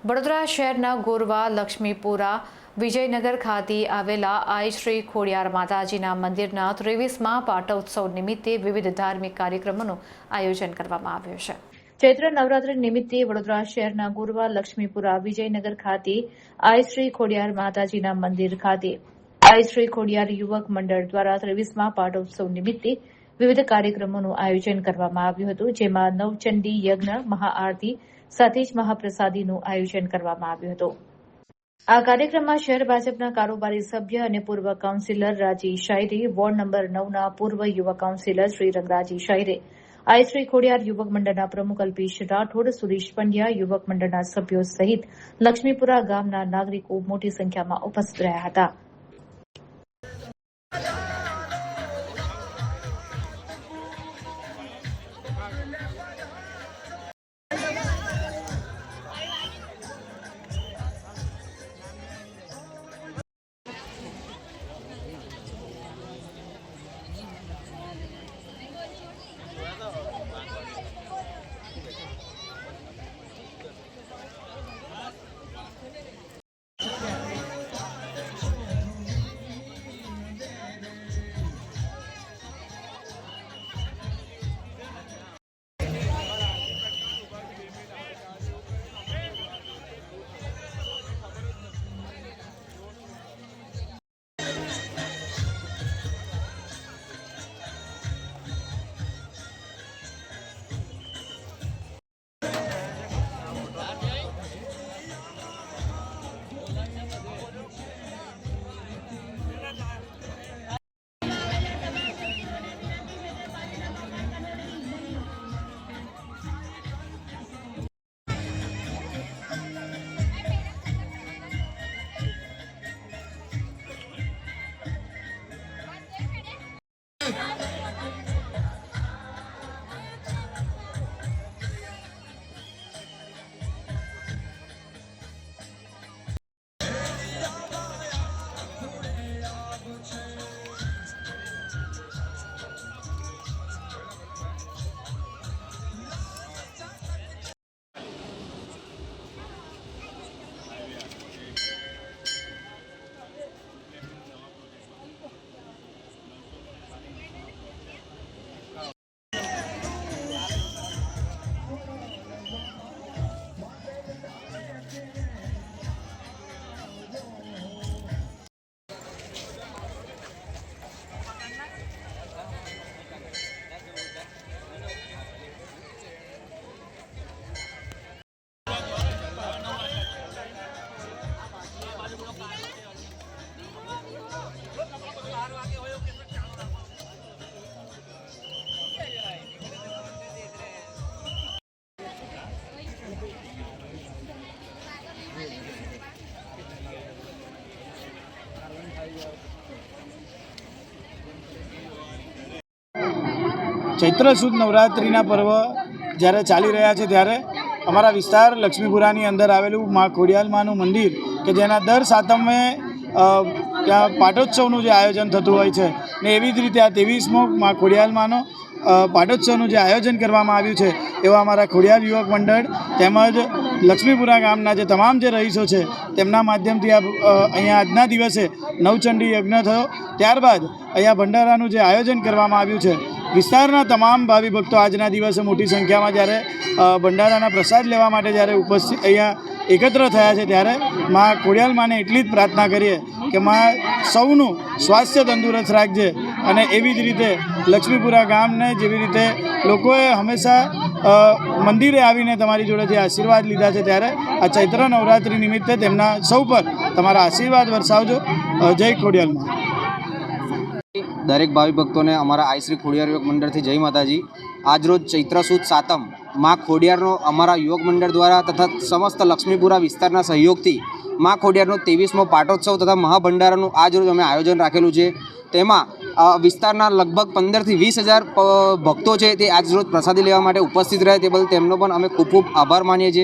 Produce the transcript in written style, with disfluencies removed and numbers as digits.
વડોદરા શહેરના ગોરવા લક્ષ્મીપુરા વિજયનગર ખાતે આવેલા આઈ શ્રી ખોડિયાર માતાજીના મંદિરના 23મા પાટોત્સવ નિમિત્તે વિવિધ ધાર્મિક કાર્યક્રમોનું આયોજન કરવામાં આવ્યું છે। ચૈત્ર નવરાત્રી નિમિત્તે વડોદરા શહેરના ગોરવા લક્ષ્મીપુરા વિજયનગર ખાતે આઈ શ્રી ખોડિયાર માતાજીના મંદિર ખાતે આઈ શ્રી ખોડિયાર યુવક મંડળ દ્વારા 23મા પાટોત્સવ નિમિત્તે વિવિધ કાર્યક્રમોનું આયોજન કરવામાં આવ્યું હતું, જેમાં નવચંડી યજ્ઞ, મહાઆરતી સાથે જ મહાપ્રસાદીનું આયોજન કરવામાં આવ્યું હતું। આ કાર્યક્રમમાં શહેર ભાજપના કારોબારી સભ્ય અને પૂર્વ કાઉન્સિલર રાજી શાયરે, વોર્ડ નંબર 9ના પૂર્વ યુવા કાઉન્સિલર શ્રી રંગરાજી શાયરે, આઈ શ્રી ખોડિયાર યુવક મંડળના પ્રમુખ અલ્પેશ રાઠોડ, સુરેશ પંડ્યા, યુવક મંડળના સભ્યો સહિત લક્ષ્મીપુરા ગામના નાગરિકો મોટી સંખ્યામાં ઉપસ્થિત રહ્યા હતા। ચૈત્ર સુદ નવરાત્રિના પર્વ જ્યારે ચાલી રહ્યા છે ત્યારે અમારા વિસ્તાર લક્ષ્મીપુરાની અંદર આવેલું મા ખોડિયાર માનું મંદિર કે જેના દર સાતમે ત્યાં પાટોત્સવનું જે આયોજન થતું હોય છે ને એવી જ રીતે આ 23મો મા ખોડિયાર માનો પાટોત્સવનું જે આયોજન કરવામાં આવ્યું છે એવા અમારા ખોડિયાર યુવક મંડળ તેમજ લક્ષ્મીપુરા ગામના જે તમામ જે રહીશો છે તેમના માધ્યમથી અહીંયા આજના દિવસે નવચંડી યજ્ઞ થયો। ત્યારબાદ અહીંયા ભંડારાનું જે આયોજન કરવામાં આવ્યું છે, વિસ્તારના તમામ ભાવિ ભક્તો આજના દિવસે મોટી સંખ્યામાં જ્યારે ભંડારાના પ્રસાદ લેવા માટે જ્યારે ઉપસ્થિત અહીંયા એકત્ર થયા છે ત્યારે મા ખોડિયાર માને એટલી જ પ્રાર્થના કરીએ કે મા સૌનું સ્વાસ્થ્ય તંદુરસ્ત રાખજે અને એવી જ રીતે લક્ષ્મીપુરા ગામને જેવી રીતે લોકોએ હંમેશા મંદિરે આવીને તમારી જોડે જે આશીર્વાદ લીધા છે ત્યારે આ ચૈત્ર નવરાત્રિ નિમિત્તે તેમના સૌ પર તમારા આશીર્વાદ વરસાવજો। જય ખોડિયાર મા। દરેક ભાવિ ભક્તોને અમારા આઈ શ્રી ખોડિયાર યુવક મંડળથી જય માતાજી। આજરોજ ચૈત્ર સુદ સાતમ મા ખોડિયારનો અમારા યુવક મંડળ દ્વારા તથા સમસ્ત લક્ષ્મીપુરા વિસ્તારના સહયોગથી મા ખોડિયારનો 23મો પાટોત્સવ તથા મહાભંડારાનું આજરોજ અમે આયોજન રાખેલું છે। તેમાં વિસ્તારના લગભગ 15થી 20 હજાર ભક્તો છે તે આજરોજ પ્રસાદી લેવા માટે ઉપસ્થિત રહે તે બદલ તેમનો પણ અમે ખૂબ ખૂબ આભાર માનીએ છીએ।